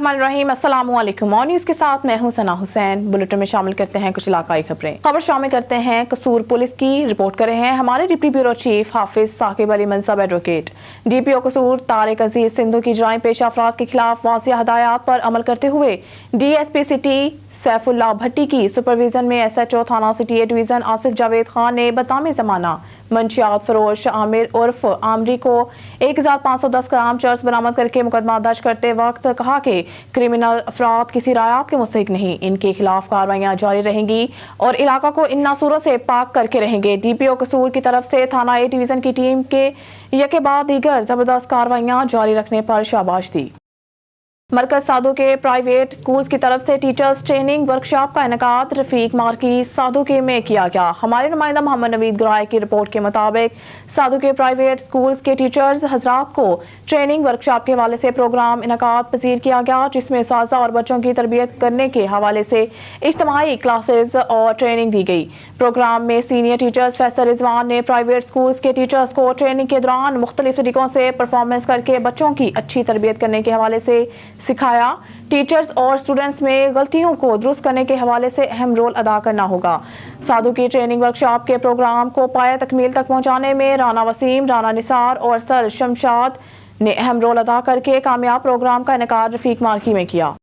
बिस्मिल्लाहिर्रहमानिर्रहीम। अस्सलाम वालेकुम। न्यूज़ के साथ मैं हूं सना हुसैन। बुलेटिन में शामिल करते हैं कुछ इलाकाई खबरें। खबर शामिल करते हैं कसूर पुलिस की। रिपोर्ट कर रहे हैं हमारे डिप्टी ब्यूरो चीफ हाफिज साकिब अली मंसब एडवोकेट। डीपीओ कसूर तारिक अजीज सिंधु की जराइम पेशा अफराद के खिलाफ वाज़िह हदायत पर अमल करते हुए डीएसपी सिटी सैफुल्लाह भट्टी की सुपरविजन में एसएचओ थाना city A division Asif Javed Khan ने बतामे जमाना मंशियात फरोश आमिर उर्फ आमरी को 1510 ग्राम चर्स बरामद करके मुकदमा दर्ज करते वक्त कहा कि क्रिमिनल अफराद किसी रायत के मुस्तहिक नहीं, इनके खिलाफ कार्रवाइयां जारी रहेंगी और इलाका को इन नासूरों से पाक करके रहेंगे। डीपीओ कसूर की तरफ से थाना ए डिवीजन की टीम के यके बाद दीगर जबरदस्त कार्रवाइयां जारी रखने पर शाबाश दी। मरकज साधु के प्राइवेट स्कूल्स की तरफ से टीचर्स ट्रेनिंग वर्कशॉप का इनेकाद रफीक मार्की साधु के में किया गया। हमारे नुमाइंदा मोहम्मद नवीद गुराय की रिपोर्ट के मुताबिक साधु के प्राइवेट स्कूल्स के टीचर्स हजरात को ट्रेनिंग वर्कशॉप के हवाले से प्रोग्राम इनेकाद पजीर किया गया, जिसमें उस्ताज़ा और बच्चों की तरबियत करने के हवाले से इज्तिमाई क्लासेस और ट्रेनिंग दी गई। प्रोग्राम में सीनियर टीचर्स फैसल रिजवान ने प्राइवेट स्कूल्स के टीचर्स को ट्रेनिंग के दौरान मुख्तलिफ तरीकों से परफॉर्मेंस करके बच्चों की अच्छी तरबियत करने के हवाले से सिखाया। टीचर्स और स्टूडेंट्स में गलतियों को दुरुस्त करने के हवाले से अहम रोल अदा करना होगा। साधु की ट्रेनिंग वर्कशॉप के प्रोग्राम को पाया तकमील तक पहुंचाने में राना वसीम, राना निसार और सर शमशाद ने अहम रोल अदा करके कामयाब प्रोग्राम का इनेकाद रफीक मार्की में किया।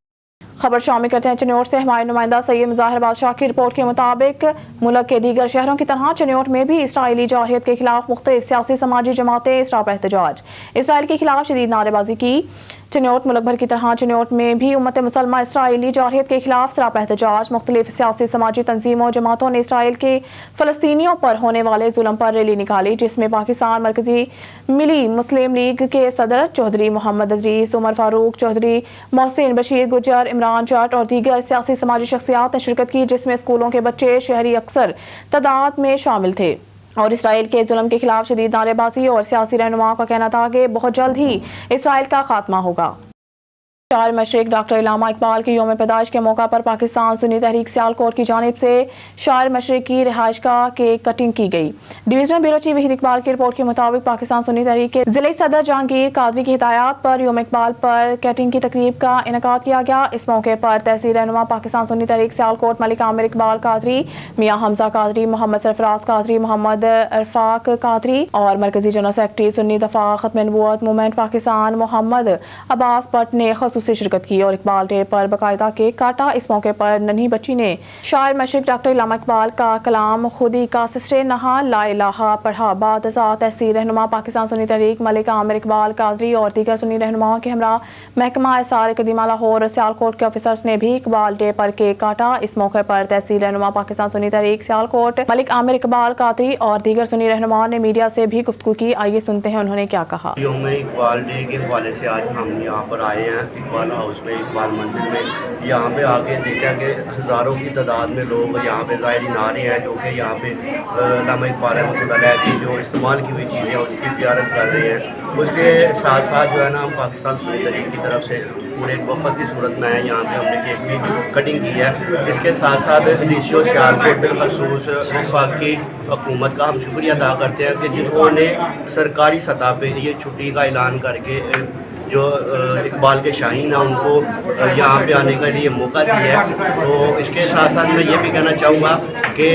खबर शामिल करते हैं चनियोट से। हमारे नुमाइंदा सैयद मुजाहिर बादशाह की रिपोर्ट के मुताबिक मुल्क के दीगर शहरों की तरह चनियोट में भी इसराइली जारहियत के खिलाफ मुख्तलिफ सियासी समाजी जमातें इसराप एहतजाज इसराइल के खिलाफ शदीद नारेबाजी की। चनियोट मुल्क भर की तरह चनियोट में भी उम्मत मुसलमान इसराइली जारहियत के खिलाफ सराप एहतजाज मुख्तलिफ सियासी समाजी तंजीमों जमातों ने इसराइल के फ़लस्तीनियों पर होने वाले जुल्म पर रैली निकाली, जिसमें पाकिस्तान मरकजी मिली मुस्लिम लीग के सदर चौधरी मोहम्मद अदरीस, उमर फारूक चौधरी, मोहसिन बशीर गुजर, इमरान जट और दीगर सियासी समाजी शख्सियात ने शिरकत की, जिसमें स्कूलों के बच्चे शहरी अक्सर तादाद में शामिल थे और इसराइल के जुल्म के खिलाफ शदीद नारेबाजी और सियासी रहनुमाओं का कहना था कि बहुत जल्द ही इसराइल का खात्मा होगा। शायर मशरिक डॉक्टर इलामा इकबाल के यौम पैदाइश के मौका पर पाकिस्तान सुन्नी तहरीक सियालकोट की जानिब से शायर मशरिक की रिहाइशगाह केक कटिंग की गई। Divisional bureau chief Waheed Iqbal की रिपोर्ट के मुताबिक पाकिस्तान सुन्नी तहरीक के जिले सदर जहांगीर कादरी की हिदायत पर यौम इकबाल पर कटिंग की तकरीब का इनेकाद किया गया। इस मौके पर तहसील रहनुमा पाकिस्तान सुन्नी तहरीक सियालकोट मलिक आमिर इकबाल कादरी, मियाँ हमजा कादरी, मोहम्मद सरफराज कादरी, मोहम्मद अरफाक कादरी और मरकजी जनरल सेक्रेटरी सुन्नी दफा खत्म नबूवत मूवमेंट पाकिस्तान मोहम्मद अब्बास भट्ट ने से शिरकत की और इकबाल डे पर बाकायदा केक काटा। इस मौके पर नन्ही बच्ची ने शायर मशरिक डॉक्टर इलामा इकबाल का कलाम खुदी का सिस्टे नहा ला इलाहा पढ़ा। बाद तहसील रहनुमा पाकिस्तान सुन्नी तहरीक मलिक आमिर इकबाल कादरी और दीगर सुन्नी रहनुमाओं के हमरा महकमा एसार कदीमा लाहौर सियालकोट के ऑफिसर्स ने भी इकबाल डे पर केक काटा। इस मौके पर तहसील रहनुमा पाकिस्तान सुन्नी तहरीक सियालकोट मलिक आमिर इकबाल कादरी और दीगर सुन्नी रहनुमाओं ने मीडिया से भी गुफ्तगू की। आइए सुनते हैं उन्होंने क्या कहा। यौम इकबाल डे के हवाले से आज हम यहाँ पर आए हैं इकबाल हाउस में, इकबाल मंजिल में। यहाँ पे आके देखा कि हज़ारों की तादाद में लोग यहाँ पे ज़ायरीन आ रहे हैं, जो कि यहाँ पे इलामा इकबाल रहमतुल्लाह की जो इस्तेमाल की हुई चीज़ें उनकी ज़ियारत कर रहे हैं। उसके साथ साथ जो है ना, हम पाकिस्तान सुन्नी तहरीक की तरफ से पूरे एक वफद की सूरत में है, यहाँ पे हमने केक भी कटिंग की है। इसके साथ साथ डीसीओ सियालकोट बिलखसूस वफाकी हुकूमत का हम शुक्रिया अदा करते हैं कि जिन्होंने सरकारी सतह पे ये छुट्टी का ऐलान करके जो इकबाल के शाहीन हैं उनको यहाँ पे आने के लिए मौका दिया है। तो इसके साथ साथ मैं ये भी कहना चाहूँगा कि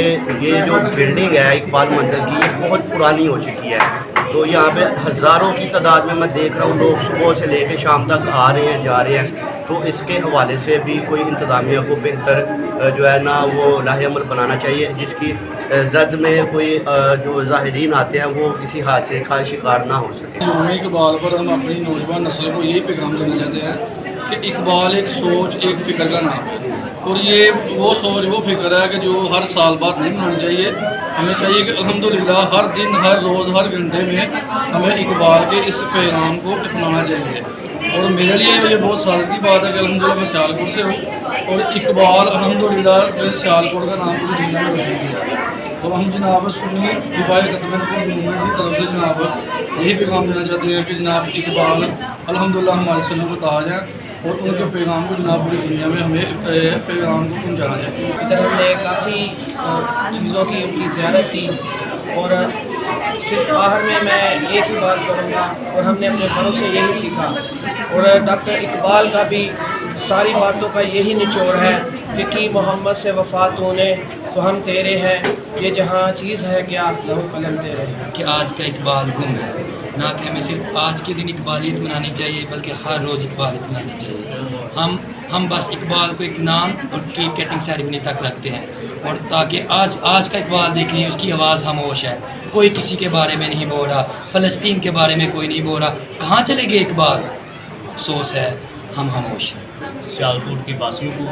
ये जो बिल्डिंग है इकबाल मंजिल की, ये बहुत पुरानी हो चुकी है। तो यहाँ पे हज़ारों की तादाद में मैं देख रहा हूँ लोग सुबह से लेकर शाम तक आ रहे हैं, जा रहे हैं। तो इसके हवाले से भी कोई इंतज़ामिया को बेहतर जो है ना वो लाहे अमल बनाना चाहिए, जिसकी जद में कोई जो ज़ाहिरीन आते हैं वो किसी हादसे का शिकार ना हो सके। यौम इकबाल पर हम अपनी नौजवान नस्ल को यही पैगाम देना चाहते हैं कि इकबाल एक सोच, एक फ़िक्र का नाम है और ये वो सोच, वो फिक्र है कि जो हर साल बाद नहीं होनी चाहिए। हमें चाहिए कि अल्हम्दुलिल्लाह हर दिन, हर रोज़, हर घंटे में हमें इकबाल के इस पैगाम को अपनाना चाहिए। और मेरे लिए ये बहुत साल की बात है कि अल्हम्दुलिल्लाह मैं सियालकोट से हूँ और इकबाल अल्हम्दुलिल्लाह सियालकोट का नाम पूरी दुनिया में रोशन किया। तो हम जनाब सुन्नी दिफाए खत्म मूवमेंट की तरफ से जनाब यही पैगाम देना चाहते हैं कि जनाब इकबाल अल्हम्दुलिल्लाह हमारे सलों को ताज है और उनके पैगाम को जनाब पूरी दुनिया में हमें पैगाम को पहुँचाना चाहिए। इधर हमने काफ़ी चीज़ों की उनकी ज़ियारत की और सिर्फ बाहर में मैं एक ही बात करूँगा और हमने अपने बड़ों से यही सीखा और डॉक्टर इकबाल का भी सारी बातों का यही निचोड़ है कि मोहम्मद से वफा तूने तो हम तेरे हैं, ये जहाँ चीज़ है क्या लहू कलम तेरे हैं। कि आज का इकबाल गुम है, ना कि हमें सिर्फ आज के दिन इकबालियत मनानी चाहिए बल्कि हर रोज़ इकबालियत मनानी चाहिए। हम बस इकबाल को एक नाम और केक कटिंग सेरेमनी तक रखते हैं, और ताकि आज का इकबाल देख लीजिए, उसकी आवाज़ खामोश है, कोई किसी के बारे में नहीं बोल रहा, फ़लस्तीन के बारे में कोई नहीं बोल रहा, कहाँ चले गए इकबाल। अफसोस है, हम खामोश हैं। सियालकोट के वासियों को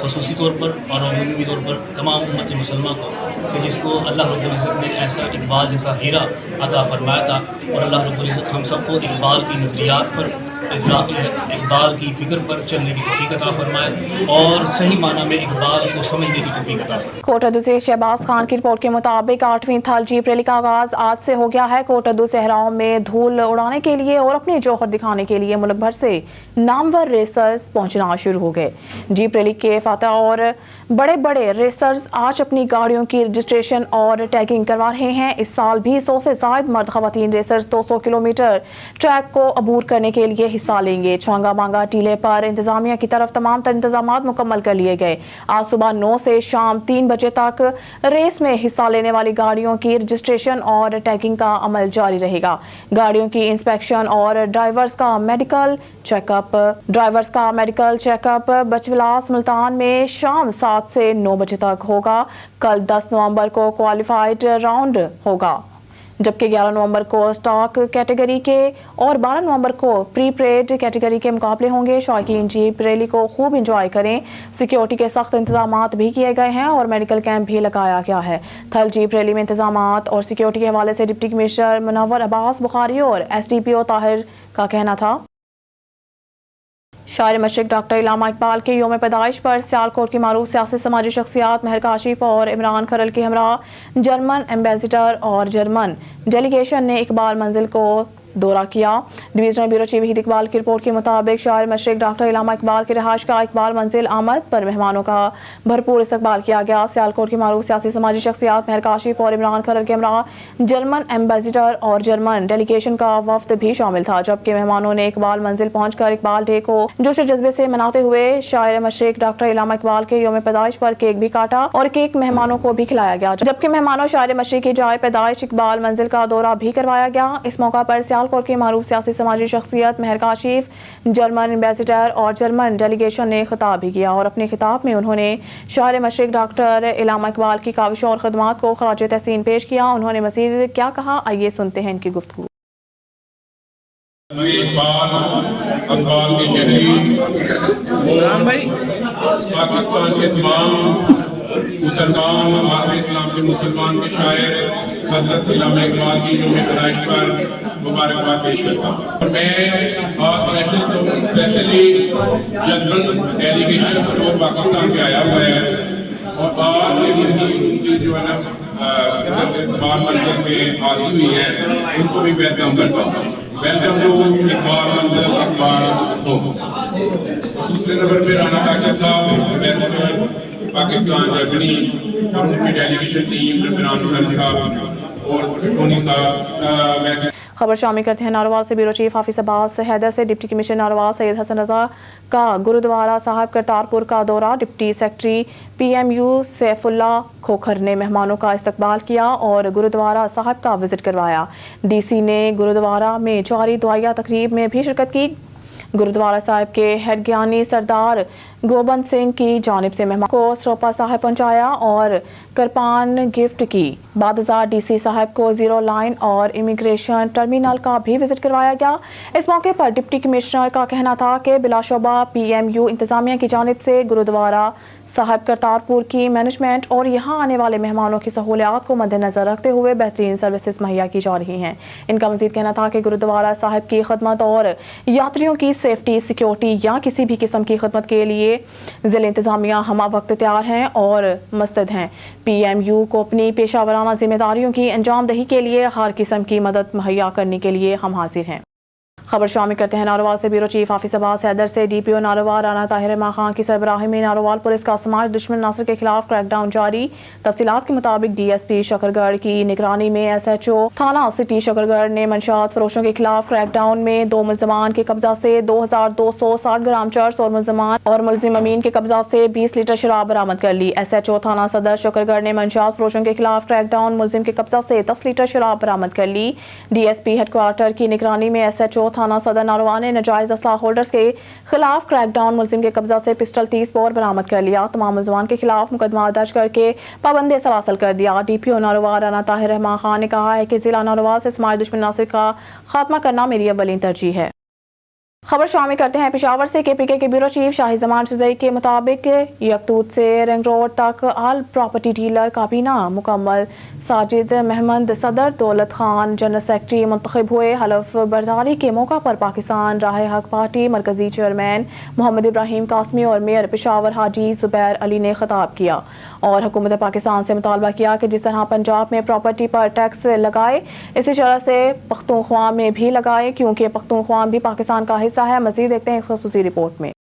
ख़ुसूसी तौर पर और अमूमी तौर पर तमाम उम्मत मुसलमान को कि जिसको अल्लाह रब्बुल इज़्ज़त ने ऐसा इकबाल जैसा हीरा अता फरमाया था, और अल्लाह रब्बुल इज़्ज़त हम सबको इकबाल की नज़रियात पर, इकबाल की फ़िक्र पर चलने की तौफ़ीक़ अता फरमाए और सही माना में इकबाल को समझने की तौफ़ीक़ अता फरमाए। कोटद्दू से शहबाज खान की रिपोर्ट के मुताबिक 8वीं थल जीप रैली का आगाज आज से हो गया है। कोटद्दू सहराओं में धूल उड़ाने के लिए और अपने जौहर दिखाने के लिए मुल्क भर से नामवर रेसर्स पहुंचना शुरू हो गए। जीप रैली के फातह और बड़े बड़े रेसर्स आज अपनी गाड़ियों की रजिस्ट्रेशन और टैगिंग करवा रहे हैं। इस साल भी 100 से ज़ायद मर्द ख़वातीन रेसर्स 200 किलोमीटर ट्रैक को अबूर करने के लिए हिस्सा लेंगे। छांगा मांगा टीले पर इंतजामिया की तरफ तमाम तर इंतजाम मुकम्मल कर लिए गए। आज सुबह 9 से शाम 3 बजे तक रेस में हिस्सा लेने वाली गाड़ियों की रजिस्ट्रेशन और टैगिंग का अमल जारी रहेगा। गाड़ियों की इंस्पेक्शन और ड्राइवर्स का मेडिकल चेकअप बचविलास मुल्तान में शाम 7 से 9 बजे तक होगा। कल 10 नवंबर को क्वालिफाइड राउंड होगा, जबकि 11 नवंबर को स्टॉक कैटेगरी के और 12 नवंबर को प्री पेड कैटेगरी के मुकाबले होंगे। शौकीन जीप रैली को खूब इंजॉय करें। सिक्योरिटी के सख्त इंतजाम भी किए गए हैं और मेडिकल कैंप भी लगाया गया है। थल जीप रैली में इंतजाम और सिक्योरिटी के हवाले से डिप्टी कमिश्नर मुनव्वर अब्बास बुखारी और SDPO ताहिर का कहना था। शायर मशरिक डॉक्टर इलामा इकबाल के योम पैदाइश पर सियालकोट की मारूफ सियासी समाजी शख्सियात महर काशिफ और इमरान खरल के हमरा जर्मन एम्बेसडर और जर्मन डेलीगेशन ने इकबाल मंजिल को दौरा किया। Divisional bureau chief Waheed Iqbal की रिपोर्ट के मुताबिक शायर मशरिक डॉक्टर इलामा इकबाल की रिहाइश का इकबाल मंजिल आमद पर मेहमानों का भरपूर इस्तकबाल किया गया। सियालकोट की मारूफ सियासी समाजी शख्सियात महर काशिफ और इमरान खरल के हमरा जर्मन एम्बेसडर और जर्मन डेलीगेशन का वफ्द भी शामिल था, जबकि मेहमानों ने इकबाल मंजिल पहुंचकर इकबाल डे को जोश जज्बे से मनाते हुए शायर मशरिक डॉक्टर इलामा इकबाल के योम पैदाइश पर केक भी काटा और केक मेहमानों को भी खिलाया गया, जबकि मेहमानों शायर मशरिक की जाए पैदाइश इकबाल मंजिल का दौरा भी करवाया गया। इस मौका पर सियालकोट की मारूफ सियासी समाजी शख्सियत महर काशिफ, जर्मन एम्बेसडर और जर्मन डेलीगेशन ने खिताब भी किया और अपने खिताब में उन्होंने शायर मशरिक डॉक्टर इलामा इकबाल की काविशों और खदमात को खराज तहसीन पेश किया। उन्होंने मज़ीद क्या कहा, आइए सुनते हैं इनकी गुफ्तगू। अकबाल के शहरी पाकिस्तान के तमाम मुसलमान आलम इस्लाम के मुसलमान के शायर हजरत इलामा इकबाल की योम पैदाइश पर मुबारकबाद पेश करता हूँ। और मैं आज स्पेशली जर्मन डेलीगेशन जो पाकिस्तान में आया हुआ है और आज के दिन ही उनकी जो है ना इकबाल मंजिल में हाजिर हुई है, उनको भी वेलकम करता हूँ। वेलकम टू इकबाल मंजिल इकबाल हो। दूसरे नंबर पे राना काशा साहब एम्बेसडर पाकिस्तान जर्मनी और उनकी डेलीगेशन टीम इमरान खरल साहब और टोनी साहब। खबर शामिल करते हैं नारोवाल से। ब्यूरो चीफ हाफिज अब्बास हैदर से डिप्टी कमिश्नर नारोवाल सैयद हसन रजा का गुरुद्वारा साहब करतारपुर का दौरा। Deputy secretary PMU Saifullah Khokhar ने मेहमानों का इस्तकबाल किया और गुरुद्वारा साहब का विजिट करवाया। DC ने गुरुद्वारा में जारी दुआया तकरीब में भी शिरकत की। गुरुद्वारा साहब के हेड ज्ञानी सरदार गोबंद सिंह की जानिब से मेहमान को सरोपा साहब पहुंचाया और करपान गिफ्ट की। बादशाह DC साहब को जीरो लाइन और इमिग्रेशन टर्मिनल का भी विजिट करवाया गया। इस मौके पर डिप्टी कमिश्नर का कहना था कि बिलाशुबा PMU इंतजामिया की जानिब से गुरुद्वारा साहब करतारपुर की मैनेजमेंट और यहाँ आने वाले मेहमानों की सहूलियात को मद्देनजर रखते हुए बेहतरीन सर्विसेज मुहैया की जा रही हैं। इनका मजीद कहना था कि गुरुद्वारा साहब की खदमत और यात्रियों की सेफ्टी, सिक्योरिटी या किसी भी किस्म की खदमत के लिए ज़िले इंतजामिया हमा वक्त तैयार हैं और मुस्तैद हैं। PMU को अपनी पेशा वराना जिम्मेदारियों की अंजाम दही के लिए हर किस्म की मदद मुहैया करने के लिए हम हाजिर हैं। खबर शामिल करते हैं नारोवाल से। ब्यूरो चीफ हाफिज अब्बास हैदर से DPO नारोवाल राना ताहिर रहमान खान की सरबराही में नारोवाल पुलिस का समाज दुश्मन नासिर के खिलाफ क्रैकडाउन जारी। तफसीलात के मुताबिक DSP शकरगढ़ की निगरानी में SHO थाना सिटी शकरगढ़ ने मंशात फरोशों के खिलाफ क्रैकडाउन में 2 मुलजमान के कब्जा से 2260 ग्राम चर्स और मुलजिम अमीन के कब्जा से 20 लीटर शराब बरामद कर ली। SHO थाना सदर शकरगढ़ ने मंशात फरोशों के खिलाफ क्रैकडाउन, मुलजिम के कब्जा से 10 लीटर शराब बरामद कर ली। DSP हेडक्वार्टर की निगरानी में SHO थाना सदर नारोवाल ने नाजायज असला होल्डर्स के खिलाफ क्रैकडाउन, मुलजिम के कब्जा से पिस्टल 30 बोर बरामद कर लिया। तमाम मुलजमान के खिलाफ मुकदमा दर्ज करके पाबंदी सलासल कर दिया। DPO नारोवाल राना ताहिर रहमान खान ने कहा है कि जिला नारोवाल से समाज दुश्मन नासिर का खात्मा करना मेरी अव्वलीन तरजीह है। खबर शामिल करते हैं पेशावर से। KPK के ब्यूरो चीफ शाहिद जमान शुज़ई के मुताबिक यकतूत से रिंग रोड तक ऑल प्रॉपर्टी डीलर काबीना मुकम्मल। साजिद महमद सदर, दौलत खान जनरल सेक्रेटरी मुंतखब हुए। हलफ बर्दारी के मौका पर पाकिस्तान राह हक पार्टी मरकजी चेयरमैन मोहम्मद इब्राहिम कासमी और मेयर पेशावर हाजी जुबैर अली ने खिताब किया और हुकूमत पाकिस्तान से मुतालबा किया कि जिस तरह पंजाब में प्रॉपर्टी पर टैक्स लगाए इसी तरह से पख्तूनख्वा में भी लगाए, क्योंकि पख्तूनख्वा भी पाकिस्तान का हिस्सा है। मज़ीद देखते हैं इस ख़ुसूसी रिपोर्ट में।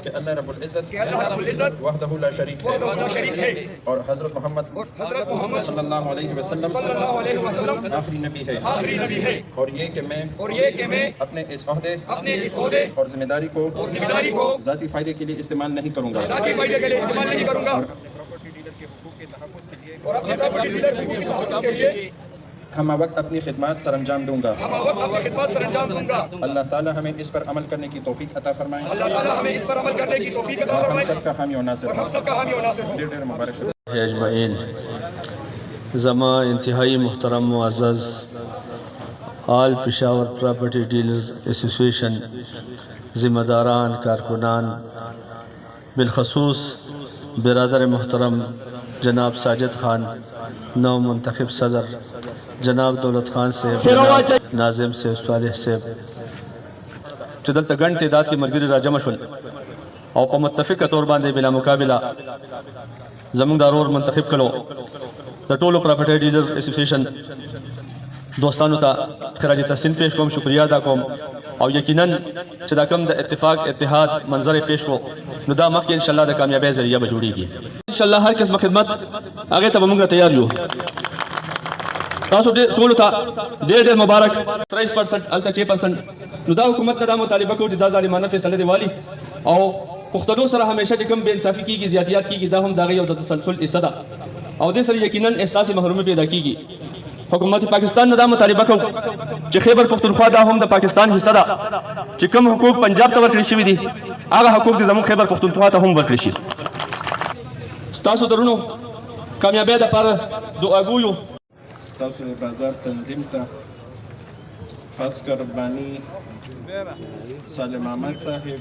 کہ اللہ رب العزت وحدہ لا شریک ہے اور حضرت محمد صلی اللہ علیہ وسلم آخری نبی ہے، اور یہ کہ میں اپنے اس عہدے اور ذمہ داری کو ذاتی فائدے کے لیے استعمال نہیں کروں گا اور اپنے پراپرٹی کے لیے ہم وقت اپنی خدمات سر انجام دوں گا۔ اللہ تعالی ہمیں اس پر عمل کرنے کی توفیق عطا فرمائے اور ہم سب کا حامی و ناصر ہوں۔ مبارک اجمعین۔ زما انتہائی محترم معزز آل پشاور پراپرٹی ڈیلرز ایسوسیشن ذمہ داران، کارکنان، بالخصوص برادر محترم جناب ساجد خان، نو منتخب صدر جناب دولت خان صاحب، ناظم صاحب، صالح صاحب، چې دلته ګڼ تعداد کې ملګري راجمع شول او په متفقه طور باندې بلا مقابله زموږ د ورور منتخب کړو د ټولو پراپرټي ډیلر ایسوسیشن دوستانو ته خراج تحسین پیش کوم، شکریہ ادا کوم او یقینا چې دا کوم د اتفاق اتحاد منظر پیش کو نو دا مخکې ان شاء الله د کامیابی ذریعہ به جوړیږي ان شاء الله. هر قسم خدمت هغه ته موږ تیار یو. تاسو ټول ته ډېر مبارک. 30% الته 6% نو دا حکومت دا مطالبه کوي چې دا ظالمانه فیصله دی والی او پښتنو سره همیشه چې کوم بے انصافي کیږي، زیاتیات کیږي، دا هم دغه یو د تسلسل حصہ ده او دې سره یقینا احساس محرومي پیدا کیږي. حکومت پاکستان نه دا مطالبه کوي چې خیبر پختونخوا دا هم د پاکستان حصہ ده، چې کوم حقوق پنجاب ته ورکړل شوي دي هغه حقوق د زموږ خیبر پختونخوا ته هم ورکړل شي. ستاسو درونو کامیابی دپاره دعا ګویو. ستاسو د بازار تنظیم ته خاص کر بانی سالم احمد صاحب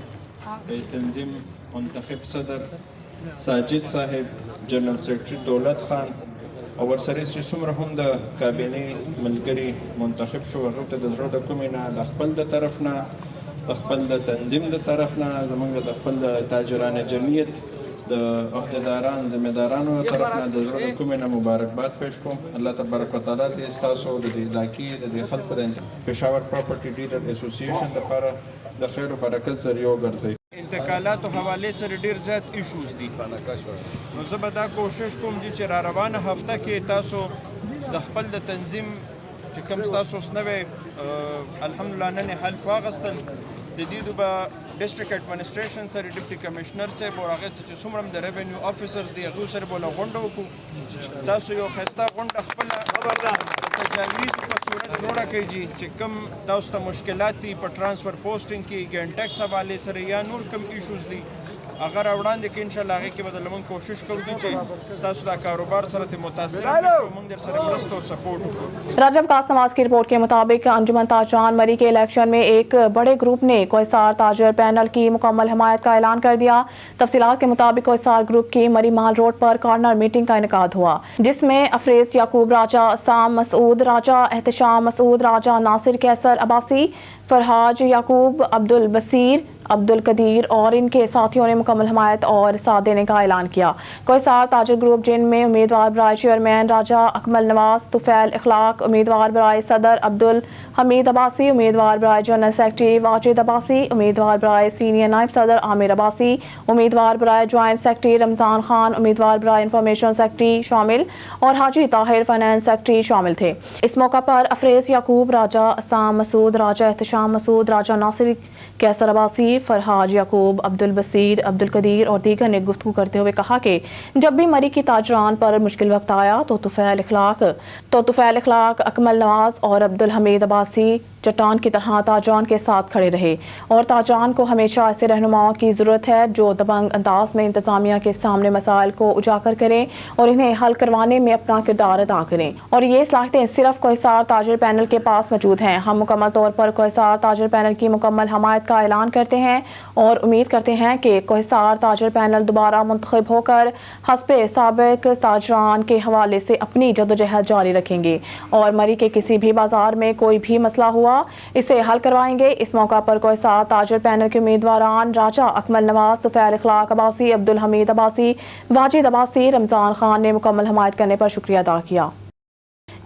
تنظیم منتخب صدر، ساجد صاحب جنرال سیکرټري دولت خان، او ورسره چې څومره هم د کابینې ملګري منتخب شو هغو ته د زړه د کومې نه د خپل د طرف نه د خپل د تنظیم د طرف نه زموږ د خپل د تاجرانه جمعیت د عهدهداران ذمہدارانو طرف نه د زړه د کومې نه مبارکباد پیش کوم. الله تبارک وتعالی دې ستاسو د دې علاقې د دې خلکو د پېښور پراپرټي ډیلر ایسوسییشن لپاره د خیر او برکت ذریعہ وګرځي. انتقالاتو حوالې سره ډیر زیات ایشوز دي، نو زه به دا کوشش کوم چې را روانه هفته کې تاسو د خپل د تنظیم چې کوم ستاسو نوی الحمدلله نن حلف واغستل د دې به ډسټرکټ ایڈمنسټریشن سره ډیپټي کمشنر صاحب او هغه چې څومره د ریونیو افیسرز دي هغو سره به له غونډه وکړو. تاسو یو ښایسته غونډه خپله تجاویزو په صورت جوړه کړئ چې کوم تاسو ته مشکلات دي په ټرانسفر پوسټینګ کې ګین ټیکس حوالې سره یا نور کوم ایشوز دي اگر وړاندې کې انشاءالله هغې کې به موږ کوشش کوو چې ستاسو دا کاروبار سره متاثر نه شو، موږ در سره مرسته او سپورٹ وکړو. राजा विकास नवाज की रिपोर्ट के मुताबिक अंजुमन ताजरान मरी के इलेक्शन में एक बड़े ग्रुप ने कोहिसार ताजर पैनल की मुकम्मल हमायत का ऐलान कर दिया. तफसीलात के मुताबिक कोहिसार ग्रुप की मरी माल रोड पर कॉर्नर मीटिंग का इनेकाद हुआ, जिसमें अफरेज याकूब राजा, साम मसूद राजा, एहतशाम मसूद राजा, नासिर कैसर अब्बासी, फरहाज याकूब, अब्दुल बसीर, अब्दुल कदीर और इनके साथियों ने मुकम्मल हमायत और साथ देने का ऐलान किया. कोहिसार ताजर ग्रुप जिनमें उम्मीदवार बराए चेयरमैन राजा अकमल नवाज, तुफैल इखलाक, उम्मीदवार बराए सदर अब्दुल हमीद अब्बासी, उम्मीदवार बराए जनरल सेक्रेटरी वाजिद अब्बासी, उम्मीदवार बराए सीनियर नायब सदर आमिर अब्बासी, उम्मीदवार बराए ज्वाइंट सेक्रेटरी रमज़ान खान, उम्मीदवार बराए इंफॉर्मेशन सेक्रेटरी शामिल और हाजी ताहिर फाइनेंस सेक्रेटरी शामिल थे. इस मौका पर अफरेज याकूब राजा, असाम मसूद राजा, एहतशाम मसूद राजा, नासिर कैसर अब्बासी, फरहाज याकूब, अब्दुल बसीर, अब्दुल कदीर और दीगर ने गुफ्तगू करते हुए कहा कि जब भी मरी की ताजरान पर मुश्किल वक्त आया तो तुफैल इखलाक, अकमल नवाज और अब्दुल हमीद अब्बासी चट्टान की तरह ताजरान के साथ खड़े रहे और ताजरान को हमेशा ऐसे रहनुमाओं की ज़रूरत है जो दबंग अंदाज में इंतज़ामिया के सामने मसाइल को उजागर करें और इन्हें हल करवाने में अपना किरदार अदा करें. और ये सलाहियतें सिर्फ कोहिसार ताजर पैनल के पास मौजूद हैं. हम मुकम्मल तौर पर कोहिसार ताजर पैनल की मुकम्मल हमायत का ऐलान करते हैं और उम्मीद करते हैं कि कोहिसार ताजर पैनल दोबारा मुंतखब होकर हस्बे साबिक ताजरान के हवाले से अपनी जदोजहद जारी रखेंगे और मरी के किसी भी बाजार में कोई भी मसला हुआ इसे हल करवाएंगे. इस मौका पर कोहिसार ताजर पैनल के उम्मीदवारान राजा अकमल नवाज, तुफैल इखलाक अब्बासी, अब्दुल हमीद अब्बासी, वाजिद अब्बासी, रमज़ान खान ने मुकम्मल हमायत करने पर शुक्रिया अदा किया.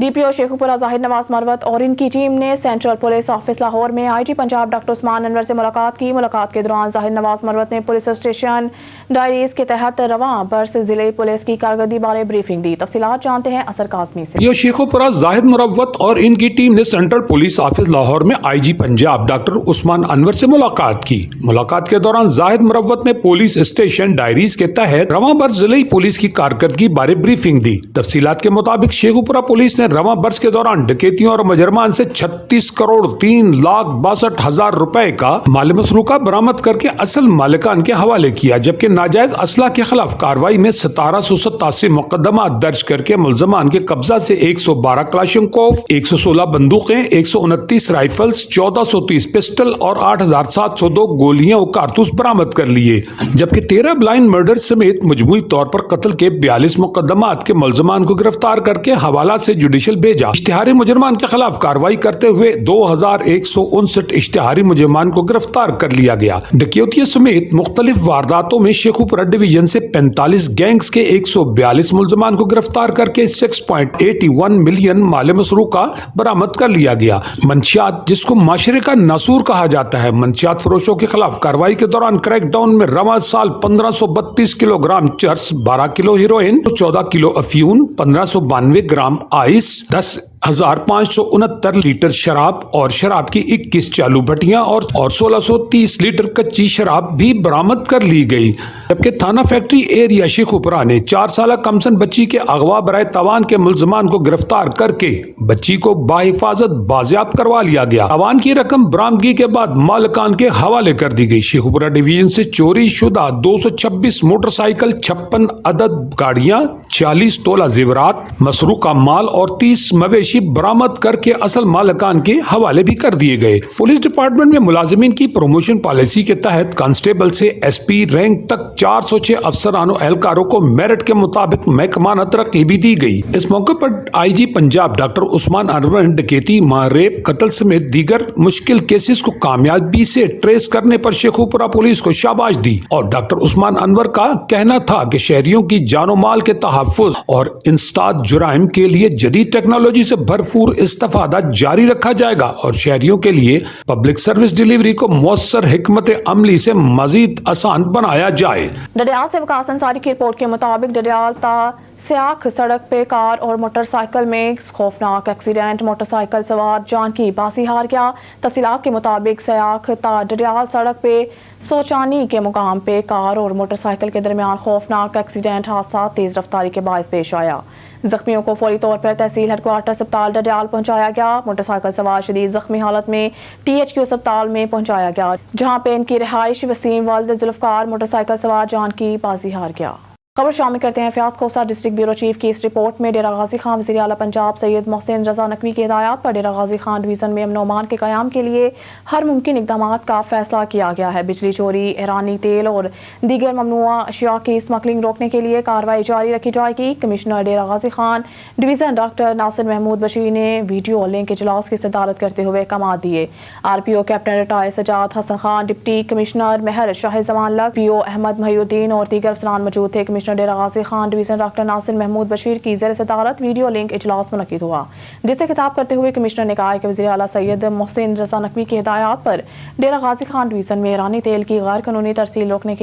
DPO शेखुपुरा जाहिद नवाज मरवत और इनकी टीम ने सेंट्रल पुलिस ऑफिस लाहौर में IG पंजाब डॉक्टर उस्मान अनवर से मुलाकात की. मुलाकात के दौरान जाहिद नवाज मरवत ने पुलिस स्टेशन डायरीज के तहत रवां बर्स जिले पुलिस की कारकर्दगी बारे ब्रीफिंग दी. तफसीलात जानते हैं असर काज़मी से. DPO शेखुपुरा जाहिद मरवत और इनकी टीम ने सेंट्रल पुलिस ऑफिस लाहौर में IG पंजाब डॉक्टर उस्मान अनवर से मुलाकात की. मुलाकात के दौरान जाहिद मरवत ने पुलिस स्टेशन डायरीज के तहत रवां बर्स जिले पुलिस की कारकर्दगी बारे ब्रीफिंग दी. तफसीलात के मुताबिक शेखुपुरा पुलिस ने रवां बर्स के दौरान डकैतियों और मुजरमान से 36 करोड़ 3,62,000 रुपए का माल मसरूका बरामद करके असल मालिकान के हवाले किया, जबकि नाजायज असला के खिलाफ कार्रवाई में 1787 मुकदमा दर्ज करके मुलजमान के कब्जा से 112 क्लाशनकोव, 116 बंदूकें, 129 राइफल्स, 1430 पिस्टल और 8,702 गोलियां और कारतूस बरामद कर लिए, जबकि 13 ब्लाइंड मर्डर समेत मजमूई तौर पर कत्ल के 42 मुकदमात के मुलजमान को गिरफ्तार करके हवाला से जुडिशल भेजा. इश्तिहारी मुजरमान के खिलाफ कार्रवाई करते हुए 2159 इश्तिहारी मुजरमान को गिरफ्तार कर लिया गया. डकैती समेत मुख्तलिफ वारदातों में शेखुपुरा डिवीजन से 45 गैंग्स के 142 मुलजमान को गिरफ्तार करके 6.81 मिलियन माल मसरूका बरामद कर लिया गया. मंशियात, जिसको माशरे का नासूर कहा जाता है, मंशियात फरोशों के खिलाफ कार्रवाई के दौरान क्रैकडाउन में रवा साल 1532 किलोग्राम चर्स, 12 किलो हीरोइन, 14 किलो अफ्यून, 1592 ग्राम आइस, 10,569 लीटर शराब और शराब की 21 चालू भट्टियां और 1630 लीटर कच्ची शराब भी बरामद कर ली गई. जबकि थाना फैक्ट्री एरिया शेखुपुरा ने 4 साल कमसन बच्ची के अगवा बराए तवान के मुलजमान को गिरफ्तार करके बच्ची को बाहिफाजत बाजियाब करवा लिया गया. तवान की रकम बरामदगी के बाद मालिकान के हवाले कर दी गई. शेखुपुरा डिवीजन से चोरी शुदा 226 मोटरसाइकिल, 56 अदद गाड़ियां, 40 तोला जेवरात, मसरूका माल और और 30 मवेशी बरामद करके असल मालिकान के हवाले भी कर दिए गए। पुलिस डिपार्टमेंट में मुलाजिमीन की प्रमोशन पॉलिसी के तहत कांस्टेबल से एसपी रैंक तक 406 अफसरानों एहलकारों को मेरिट के मुताबिक महकमाना तरक्की भी दी गई। इस मौके पर आईजी पंजाब डॉक्टर उस्मान अनवर ने डकैती, रेप, कत्ल समेत दीगर मुश्किल केसेस को कामयाबी से ट्रेस करने पर शेखुपुरा पुलिस को शाबाश दी और डॉक्टर उस्मान अनवर का कहना था कि शहरियों की जानो माल के तहफ़्फ़ुज़ और इंसदाद जुराइम के लिए जदीद टेक्नोलॉजी से भरपूर इस्तेफादा जारी रखा जाएगा और शहरियों के लिए पब्लिक सर्विस डिलीवरी को मौसर हिकमत अमली से मजीद आसान बनाया जाए। डडियाल से वकास अंसारी की रिपोर्ट के मुताबिक डडियाल ता सियाख सड़क पे कार और मोटरसाइकिल में खौफनाक एक्सीडेंट, मोटरसाइकिल सवार जान की बाजी हार गया। तफसीलात के मुताबिक सियाख ता डडियाल सड़क पे सोचानी के मुकाम पे कार और मोटरसाइकिल के दरमियान खौफनाक एक्सीडेंट हादसा तेज रफ्तारी के बायस पेश आया। जख्मियों को फौरी तौर पर तहसील हेडक्वार्टर अस्पताल डडियाल पहुंचाया गया। मोटरसाइकिल सवार शदीद जख्मी हालत में THQ अस्पताल में पहुंचाया गया, जहां पे इनकी रिहाइश वसीम वल्द जुल्फकार मोटरसाइकिल सवार जान की बाजी हार गया। खबर शामिल करते हैं फयाज कोसा डिस्ट्रिक्ट ब्यूरो चीफ की इस रिपोर्ट में। डेरा गाजी खान वज़ीर आला पंजाब सैयद मोहसिन रजा नकवी की हिदायत पर डेरा गाजी खान डिवीज़न में अमन अमान के क़याम के लिए हर मुमकिन इक़दाम का फैसला किया गया है। बिजली चोरी, ईरानी तेल और दीगर ममनुआ अशिया की स्मगलिंग रोकने के लिए कार्रवाई जारी रखी जाएगी। Commissioner Dera Ghazi Khan division doctor Nasir Mahmood Bashir ने वीडियो लिंक इजलास की सदारत करते हुए अहकाम दिए। RPO captain retire Sajjad Hasan Khan, deputy commissioner Mehar Shah Zaman लग, PO अहमद महिउद्दीन और दीगर अफसरान मौजूद थे। Commissioner Dera Ghazi Khan division doctor Nasir Mahmood Bashir की ज़ेर सदारत वीडियो लिंक इजलास मुनक़िद हुआ, जिसे खिताब करते हुए कमिश्नर ने कहा कि वज़ीर आला सैयद मोहसिन रजा नकवी की हिदायत पर डेरा गाजी खान डिवीजन में ईरानी तेल की गैर कानूनी तरसील रोकने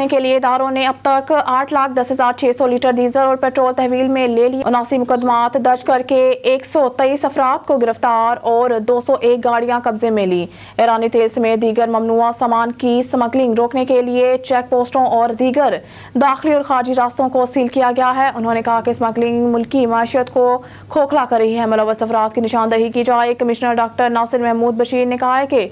के लिए इदारों ने अब तक 8,10,600 लीटर डीजल और पेट्रोल तहवील में ले ली। 79 मुकदमात दर्ज करके 123 अफराद को गिरफ्तार और 201 गाड़ियां कब्जे में ली। ईरानी तेल समेत दीगर ममनुआ सामान की स्मगलिंग रोकने के लिए चेक पोस्टों और दीगर दाखिली और खारजी रास्तों को सील किया गया है। उन्होंने कहा कि स्मगलिंग मुल्की माशियत को खोखला कर रही है, मुलव्वस अफराद की निशानदही की जाए। कमिश्नर डॉक्टर नासिर महमूद बशीर ने कहा है कि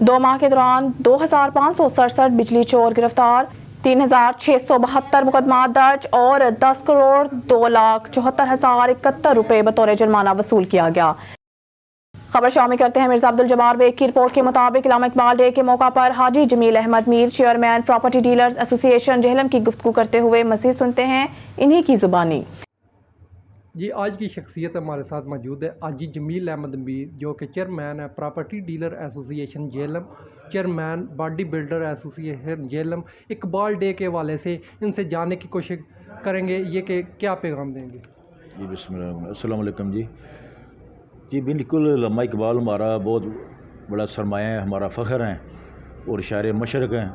2 माह के दौरान 2,567 बिजली चोर गिरफ्तार, 3,672 मुकदमा दर्ज और 10,02,74,071 रुपए बतौर जुर्माना वसूल किया गया। खबर शामिल करते हैं मिर्जा अब्दुल जब्बार बेग की रिपोर्ट के मुताबिक इलामा इकबाल डे के मौका पर Haji Jameel Ahmed Mir, chairman property dealers association Jhelum की गुफ्तगू करते हुए मज़ीद सुनते हैं इन्हीं की ज़ुबानी। जी, आज की शख्सियत हमारे साथ मौजूद है हाजी जमील अहमद मीर, जो कि चेयरमैन है property dealer association Jhelum, chairman body builder association Jhelum. Iqbal day के हवाले से इनसे जानने की कोशिश करेंगे ये कि क्या पैगाम देंगे। जी बिस्मिल्लाह, अस्सलाम वालेकुम। जी बिल्कुल, इलामा इकबाल हमारा बहुत बड़ा सरमाया है, हमारा फ़ख्र हैं और शायर मशरक़ हैं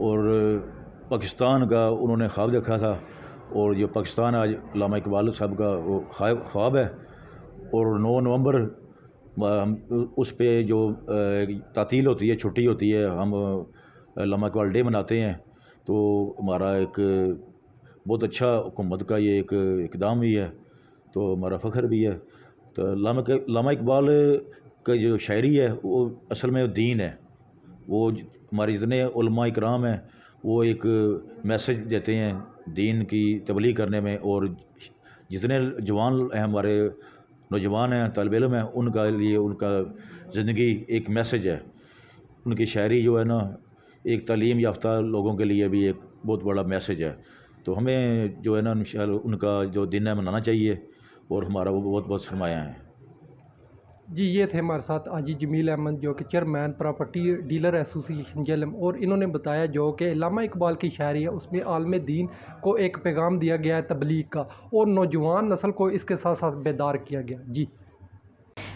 और पाकिस्तान का उन्होंने ख्वाब देखा था और जो पाकिस्तान आज इलामा इकबाल साहब का वो ख्वाब है और 9 नवंबर हम उस पे जो तातील होती है, छुट्टी होती है, हम इलामा इकबाल डे मनाते हैं। तो हमारा एक बहुत अच्छा हुकूमत का ये एक इक़दाम भी है, तो हमारा फ़ख्र भी है। तो इलामा इकबाल का जो शायरी है वो असल में दीन है। वो हमारे जितने उलमा इकराम हैं वो एक मैसेज देते हैं दीन की तबलीग करने में, और जितने जवान हैं हमारे नौजवान हैं, तालिब इल्म हैं, उनका लिए उनका ज़िंदगी एक मैसेज है। उनकी शायरी जो है ना एक तालीम याफ्ता लोगों के लिए भी एक बहुत बड़ा मैसेज है। तो हमें जो है ना इंशाअल्लाह उनका जो दिन है मनाना चाहिए और हमारा वो बहुत बहुत सरमाया है। जी, ये थे हमारे साथ हाजी जमील अहमद, जो कि chairman property dealer association Jhelum, और इन्होंने बताया जो कि इलामा इकबाल की शायरी है उसमें आलम दीन को एक पैगाम दिया गया है तबलीग का, और नौजवान नस्ल को इसके साथ साथ बेदार किया गया। जी,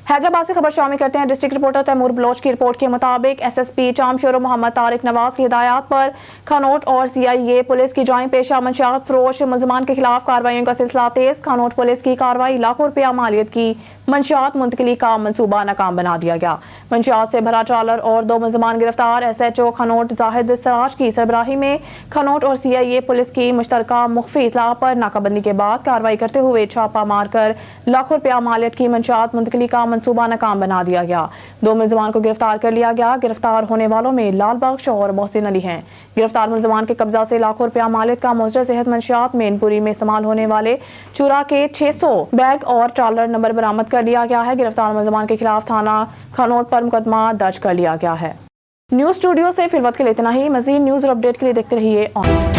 हैदराबाद से खबर शामिल करते हैं। डिस्ट्रिक्ट रिपोर्टर तैमूर बलोच की रिपोर्ट के मुताबिक SSP चामशोर मोहम्मद तारिक नवाज की हिदायत पर खनौट और CIA पुलिस की जॉइंट पेशा मंशियात फरोश मुलजमान के खिलाफ कार्रवाइयों का सिलसिला तेज। खनौट पुलिस की कार्रवाई लाखों रुपया मालियत की मंशियात मुंतकिली का मंसूबा नाकाम बना दिया गया। मंशियात से भरा ट्रालर और 2 मुलजमान गिरफ्तार। SHO खनौट जाहिद सराज की सरबराही में खनौट और CIA पुलिस की मुश्तरका मुख्फी इतला पर नाकाबंदी के बाद कार्रवाई करते हुए छापा मारकर लाखों रुपया मालियत की मंशियात मुंतकिली का मंसूबा नाकाम बना दिया गया। 2 मुलजमान को गिरफ्तार कर लिया गया। गिरफ्तार होने वालों में लाल बख्श और मोहसिन अली हैं। गिरफ्तार मुलजमान के कब्जा से लाखों रुपया मालिक का मुजर सेहत मंशियात मेनपुरी में इस्तेमाल होने वाले चूरा के 600 बैग और ट्रालर नंबर बरामद कर लिया गया है। गिरफ्तार मुलजमान के खिलाफ थाना खनौट पर मुकदमा दर्ज कर लिया गया है। न्यूज स्टूडियो से फिलवत के लिए इतना ही। मजीद न्यूज और अपडेट के लिए देखते रहिए ऑन।